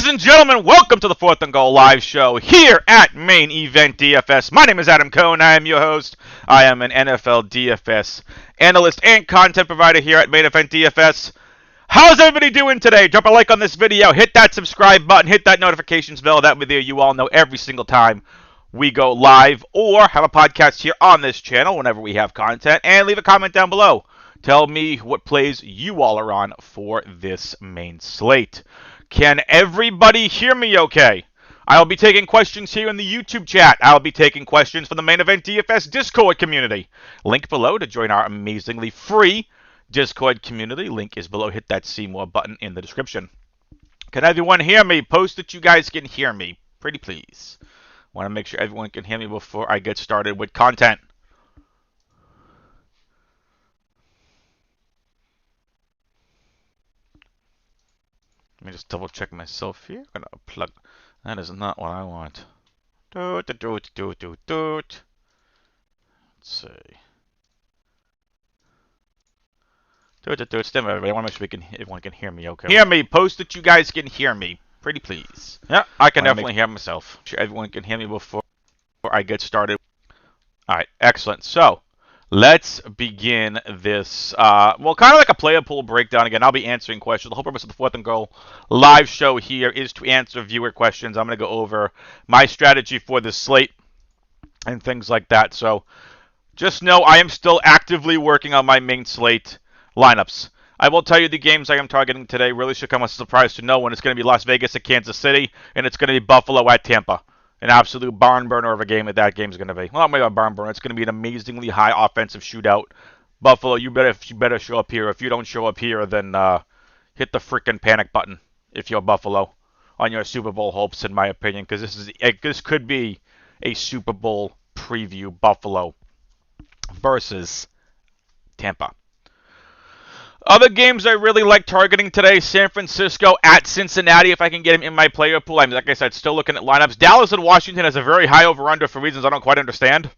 and gentlemen, welcome to the 4th and Goal live show here at Main Event DFS. My name is Adam Cohn. I am your host. I am an NFL DFS analyst and content provider here at Main Event DFS. How's everybody doing today? Drop a like on this video, hit that subscribe button, hit that notifications bell. That way there you all know every single time we go live or have a podcast here on this channel whenever we have content. And leave a comment down below. Tell me what plays you all are on for this main slate. Can everybody hear me okay? I'll be taking questions here in the YouTube chat. I'll be taking questions from the Main Event DFS Discord community. Link below to join our amazingly free Discord community. Link is below. Hit that see more button in the description. Can everyone hear me? Post that you guys can hear me. Pretty please. Want to make sure everyone can hear me before I get started with content. Let me just double check myself here. I'm gonna plug. That is not what I want. Let's see. Stand by, everybody. I want to make sure everyone can hear me okay. Hear me. Post that you guys can hear me. Pretty please. Yeah, I can definitely hear myself. Sure everyone can hear me before I get started. Alright, excellent. So, let's begin this, well, kind of like a player pool breakdown. Again, I'll be answering questions. The whole purpose of the 4th and Goal live show here is to answer viewer questions. I'm going to go over my strategy for this slate and things like that. So, just know I am still actively working on my main slate lineups. I will tell you the games I am targeting today really should come as a surprise to no one. It's going to be Las Vegas at Kansas City, and it's going to be Buffalo at Tampa. An absolute barn burner of a game that game is going to be. Well, not maybe a barn burner. It's going to be an amazingly high offensive shootout. Buffalo, you better show up here. If you don't show up here, then hit the freaking panic button if you're Buffalo on your Super Bowl hopes, in my opinion, because this could be a Super Bowl preview. Buffalo versus Tampa. Other games I really like targeting today, San Francisco at Cincinnati, if I can get him in my player pool. I'm, like I said, still looking at lineups. Dallas and Washington has a very high over-under for reasons I don't quite understand.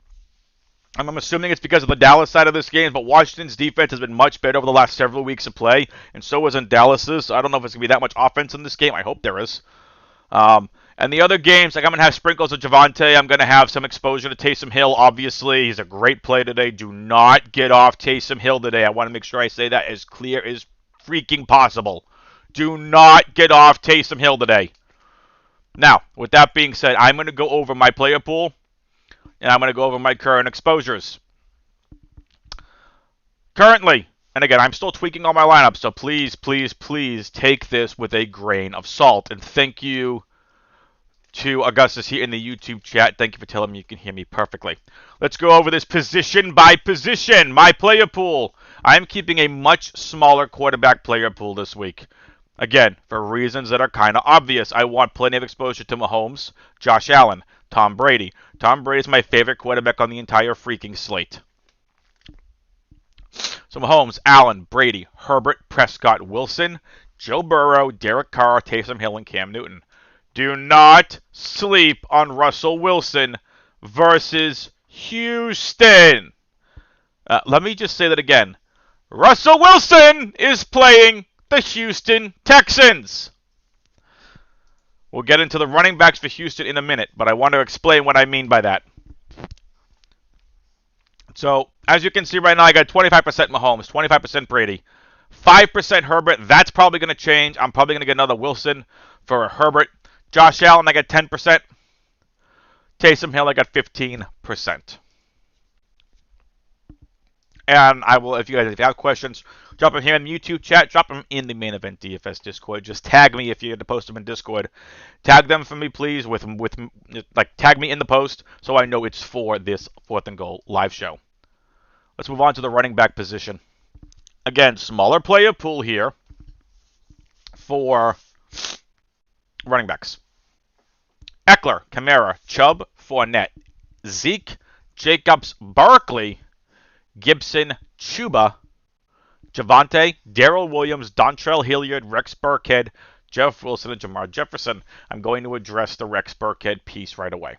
I'm assuming it's because of the Dallas side of this game, but Washington's defense has been much better over the last several weeks of play, and so isn't Dallas's. So I don't know if it's going to be that much offense in this game. I hope there is. And the other games, like I'm going to have sprinkles of Javonte. I'm going to have some exposure to Taysom Hill, obviously. He's a great play today. Do not get off Taysom Hill today. I want to make sure I say that as clear as freaking possible. Do not get off Taysom Hill today. Now, with that being said, I'm going to go over my player pool, and I'm going to go over my current exposures. Currently, and again, I'm still tweaking all my lineups, so please, please, please take this with a grain of salt. And thank you to Augustus here in the YouTube chat. Thank you for telling me you can hear me perfectly. Let's go over this position by position. My player pool. I'm keeping a much smaller quarterback player pool this week. Again, for reasons that are kind of obvious. I want plenty of exposure to Mahomes, Josh Allen, Tom Brady. Tom Brady is my favorite quarterback on the entire freaking slate. So Mahomes, Allen, Brady, Herbert, Prescott, Wilson, Joe Burrow, Derek Carr, Taysom Hill, and Cam Newton. Do not sleep on Russell Wilson versus Houston. Let me just say that again. Russell Wilson is playing the Houston Texans. We'll get into the running backs for Houston in a minute, but I want to explain what I mean by that. So, as you can see right now, I got 25% Mahomes, 25% Brady, 5% Herbert. That's probably going to change. I'm probably going to get another Wilson for a Herbert. Josh Allen, I got 10%. Taysom Hill, I got 15%. And I will, if you have questions, drop them here in the YouTube chat. Drop them in the Main Event DFS Discord. Just tag me if you had to post them in Discord. Tag them for me, please. Tag me in the post so I know it's for this 4th and Goal live show. Let's move on to the running back position. Again, smaller player pool here for running backs. Eckler, Kamara, Chubb, Fournette, Zeke, Jacobs, Barkley, Gibson, Chuba, Javonte, Darrell Williams, Dontrell Hilliard, Rex Burkhead, Jeff Wilson, and Jamar Jefferson. I'm going to address the Rex Burkhead piece right away.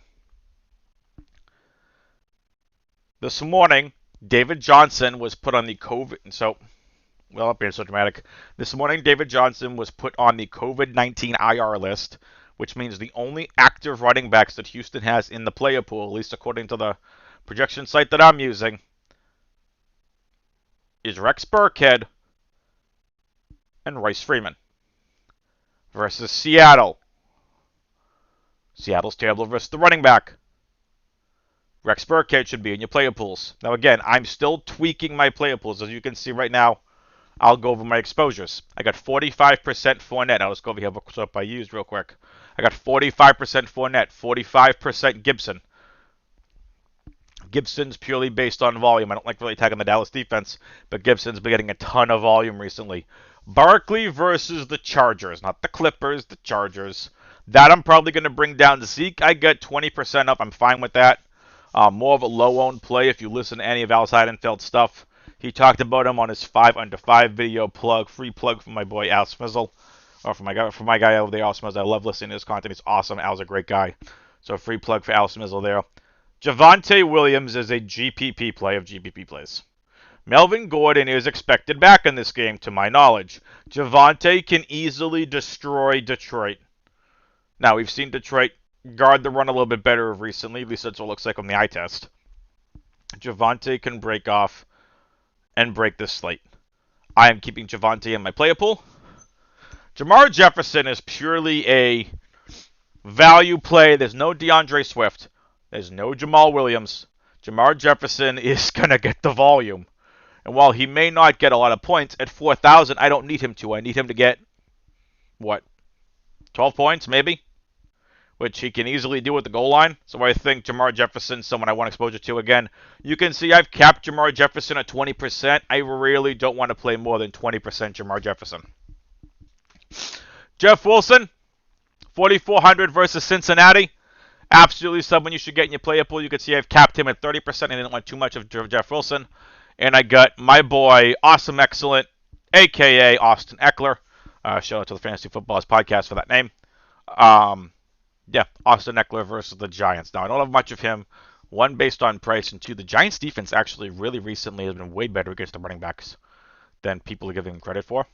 This morning, David Johnson was put on the COVID. So, Well, being so dramatic. This morning, David Johnson was put on the COVID-19 IR list, which means the only active running backs that Houston has in the player pool, at least according to the projection site that I'm using, is Rex Burkhead and Royce Freeman versus Seattle. Seattle's terrible versus the running back. Rex Burkhead should be in your player pools. Now, again, I'm still tweaking my player pools. As you can see right now, I'll go over my exposures. I got 45% Fournette. Now, let's go over here what I used real quick. I got 45% Fournette, 45% Gibson. Gibson's purely based on volume. I don't like really attacking the Dallas defense, but Gibson's been getting a ton of volume recently. Barkley versus the Chargers, not the Clippers, the Chargers. That I'm probably going to bring down to Zeke. I get 20% up. I'm fine with that. More of a low-owned play if you listen to any of Al Seidenfeld's stuff. He talked about him on his 5 under 5 video plug, free plug from my boy Al Smizzle, or from my guy over there, Al Smizzle. I love listening to his content. He's awesome. Al's a great guy. So free plug for Al Smizzle there. Javonte Williams is a GPP play of GPP plays. Melvin Gordon is expected back in this game, to my knowledge. Javonte can easily destroy Detroit. Now, we've seen Detroit guard the run a little bit better recently. At least that's what it looks like on the eye test. Javonte can break off and break this slate. I am keeping Javonte in my player pool. Jamar Jefferson is purely a value play. There's no DeAndre Swift. There's no Jamal Williams. Jamar Jefferson is going to get the volume. And while he may not get a lot of points, at 4,000, I don't need him to. I need him to get, what, 12 points, maybe? Which he can easily do at the goal line. So I think Jamar Jefferson's someone I want exposure to again. You can see I've capped Jamar Jefferson at 20%. I really don't want to play more than 20% Jamar Jefferson. Jeff Wilson, 4,400 versus Cincinnati. Absolutely someone you should get in your player pool. You can see I've capped him at 30%. I didn't want too much of Jeff Wilson. And I got my boy, Awesome Excellent, a.k.a. Austin Eckler. Shout out to the Fantasy Footballers podcast for that name. Yeah, Austin Eckler versus the Giants. Now, I don't have much of him. One, based on price, and two, the Giants' defense actually really recently has been way better against the running backs than people are giving him credit for.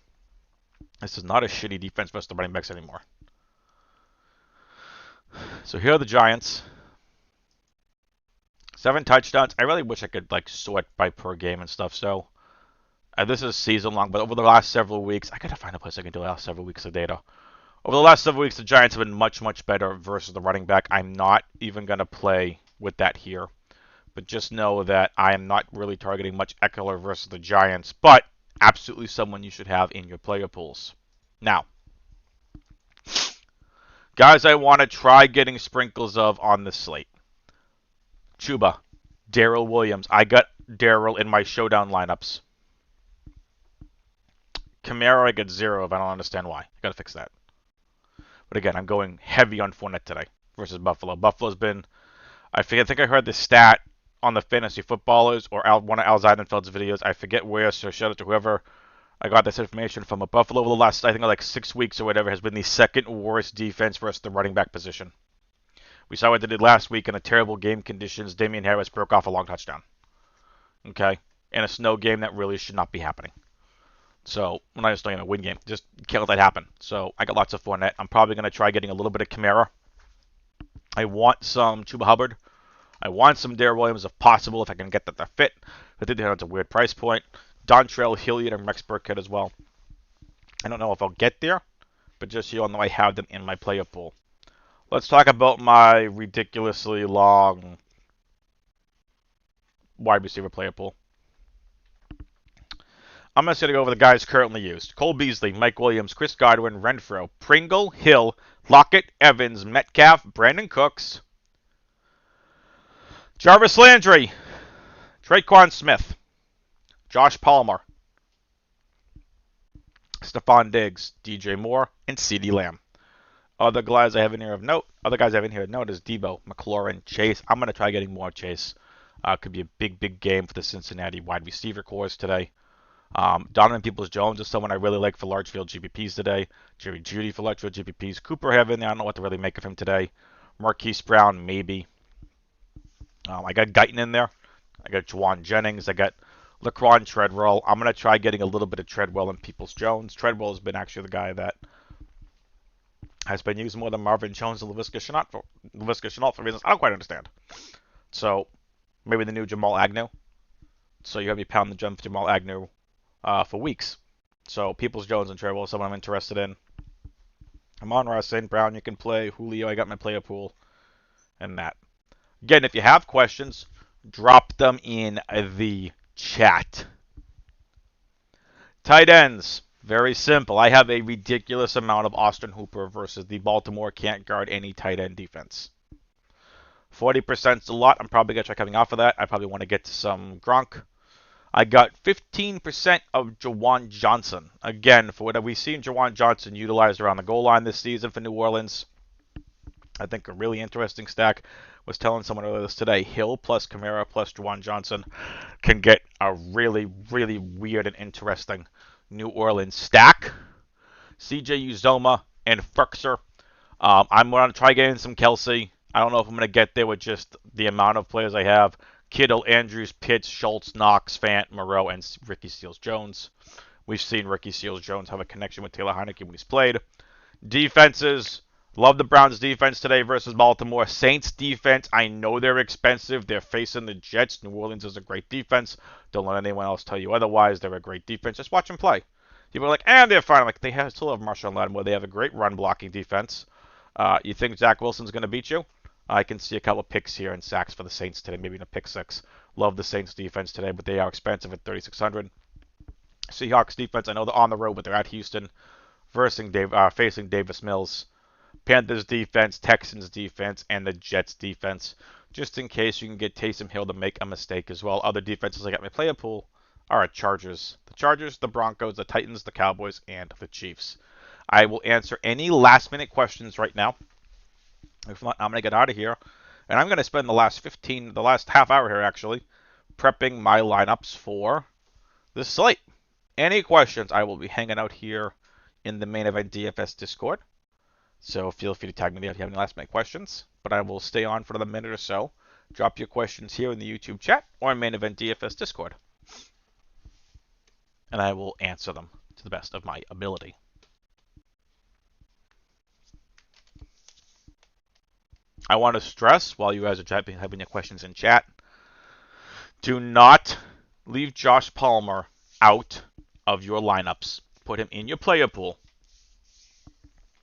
This is not a shitty defense versus the running backs anymore. So here are the Giants. 7 touchdowns. I really wish I could sort by per game and stuff. So this is season long, but over the last several weeks, I gotta find a place I can do the last several weeks of data. Over the last several weeks, the Giants have been much, much better versus the running back. I'm not even gonna play with that here, but just know that I am not really targeting much Eckler versus the Giants, but absolutely someone you should have in your player pools. Now, guys, I want to try getting sprinkles of on the slate. Chuba, Darrell Williams. I got Darrell in my showdown lineups. Kamara, I get 0 of. I don't understand why. I gotta fix that. But again, I'm going heavy on Fournette today versus Buffalo. Buffalo's been, I think I heard the stat on the Fantasy Footballers or one of Al Zeidenfeld's videos. I forget where, so shout out to whoever I got this information from. But Buffalo over the last, I think, 6 weeks or whatever, has been the second worst defense versus the running back position. We saw what they did last week in a terrible game conditions. Damian Harris broke off a long touchdown. Okay? In a snow game that really should not be happening. So, we're not just doing a win game. Just can't let that happen. So, I got lots of Fournette. I'm probably going to try getting a little bit of Kamara. I want some Chuba Hubbard. I want some Darrell Williams if possible, if I can get that to fit. I think that's a weird price point. Dontrell Hilliard and Rex Burkhead as well. I don't know if I'll get there, but just so you all know I have them in my player pool. Let's talk about my ridiculously long wide receiver player pool. I'm just going to go over the guys currently used. Cole Beasley, Mike Williams, Chris Godwin, Renfro, Pringle, Hill, Lockett, Evans, Metcalf, Brandon Cooks, Jarvis Landry, Traquan Smith, Josh Palmer, Stephon Diggs, DJ Moore, and CeeDee Lamb. Other guys I have in here of note. Other guys I have in here of note is Debo, McLaurin, Chase. I'm going to try getting more Chase. Could be a big, big game for the Cincinnati wide receiver cores today. Donovan Peoples-Jones is someone I really like for large field GPPs today. Jerry Jeudy for large field GPPs. Cooper I have in there. I don't know what to really make of him today. Marquise Brown, maybe. I got Guyton in there. I got Juwan Jennings. I got Laquan Treadwell. I'm going to try getting a little bit of Treadwell and Peoples-Jones. Treadwell has been actually the guy that has been used more than Marvin Jones and Laviska Shenault for reasons I don't quite understand. So maybe the new Jamal Agnew. So you have me pound the jump for Jamal Agnew for weeks. So Peoples-Jones and Treadwell is someone I'm interested in. Amon-Ra St. Brown, you can play. Julio, I got my player pool. And that. Again, if you have questions, drop them in the chat. Tight ends. Very simple. I have a ridiculous amount of Austin Hooper versus the Baltimore can't guard any tight end defense. 40% is a lot. I'm probably going to try coming off of that. I probably want to get to some Gronk. I got 15% of Jawan Johnson. Again, for what we've seen Jawan Johnson utilized around the goal line this season for New Orleans. I think a really interesting stack. Was telling someone earlier this today. Hill plus Kamara plus Jawan Johnson can get a really, really weird and interesting New Orleans stack. CJ Uzoma and Ferkser. I'm going to try getting some Kelsey. I don't know if I'm going to get there with just the amount of players I have. Kittle, Andrews, Pitts, Schultz, Knox, Fant, Moreau, and Ricky Seals-Jones. We've seen Ricky Seals-Jones have a connection with Taylor Heineke when he's played. Defenses. Love the Browns defense today versus Baltimore. Saints defense, I know they're expensive. They're facing the Jets. New Orleans is a great defense. Don't let anyone else tell you otherwise. They're a great defense. Just watch them play. People are like, they're fine. Like, they still have Marshawn Lattimore. They have a great run-blocking defense. You think Zach Wilson's going to beat you? I can see a couple of picks here and sacks for the Saints today, maybe in a pick 6. Love the Saints defense today, but they are expensive at $3,600. Seahawks defense, I know they're on the road, but they're at Houston, facing Davis Mills. Panthers defense, Texans defense, and the Jets defense. Just in case you can get Taysom Hill to make a mistake as well. Other defenses I got my player pool are Chargers. The Chargers, the Broncos, the Titans, the Cowboys, and the Chiefs. I will answer any last-minute questions right now. If not, I'm going to get out of here. And I'm going to spend the last half hour here, actually, prepping my lineups for this slate. Any questions, I will be hanging out here in the Main Event DFS Discord. So feel free to tag me there if you have any last-minute questions. But I will stay on for another minute or so. Drop your questions here in the YouTube chat or in Main Event DFS Discord. And I will answer them to the best of my ability. I want to stress, while you guys are having your questions in chat, do not leave Josh Palmer out of your lineups. Put him in your player pool.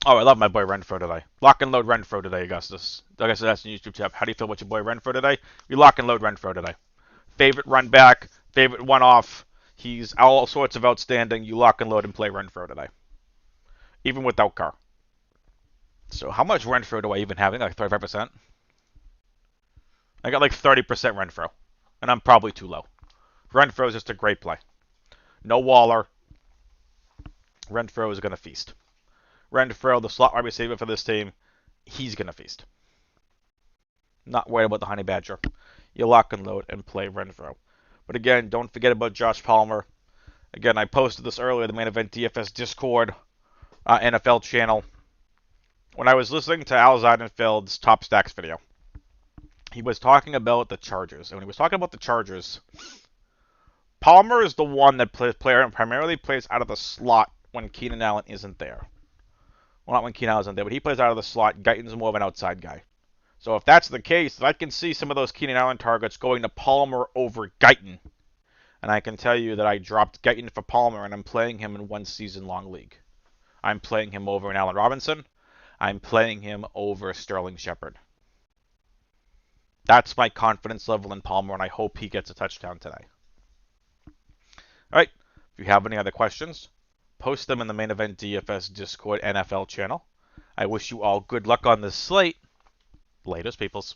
Oh, I love my boy Renfro today. Lock and load Renfro today, Augustus. Like I said, that's in the YouTube chat. How do you feel about your boy Renfro today? You lock and load Renfro today. Favorite run back, favorite one-off. He's all sorts of outstanding. You lock and load and play Renfro today. Even without Carr. So how much Renfro do I even have? I think like 35%. I got like 30% Renfro. And I'm probably too low. Renfro is just a great play. No Waller. Renfro is going to feast. Renfro, the slot wide receiver for this team, he's going to feast. Not worried about the Honey Badger. You lock and load and play Renfro. But again, don't forget about Josh Palmer. Again, I posted this earlier, the Main Event DFS Discord NFL channel. When I was listening to Al Zeidenfeld's Top Stacks video, he was talking about the Chargers. And when he was talking about the Chargers, Palmer is the one that primarily plays out of the slot when Keenan Allen isn't there. Well, not when Keenan Allen isn't there, but he plays out of the slot. Guyton's more of an outside guy. So if that's the case, I can see some of those Keenan Allen targets going to Palmer over Guyton. And I can tell you that I dropped Guyton for Palmer, and I'm playing him in one season-long league. I'm playing him over in Allen Robinson. I'm playing him over Sterling Shepard. That's my confidence level in Palmer, and I hope he gets a touchdown today. All right. If you have any other questions, post them in the Main Event DFS Discord NFL channel. I wish you all good luck on this slate. Latest, peoples.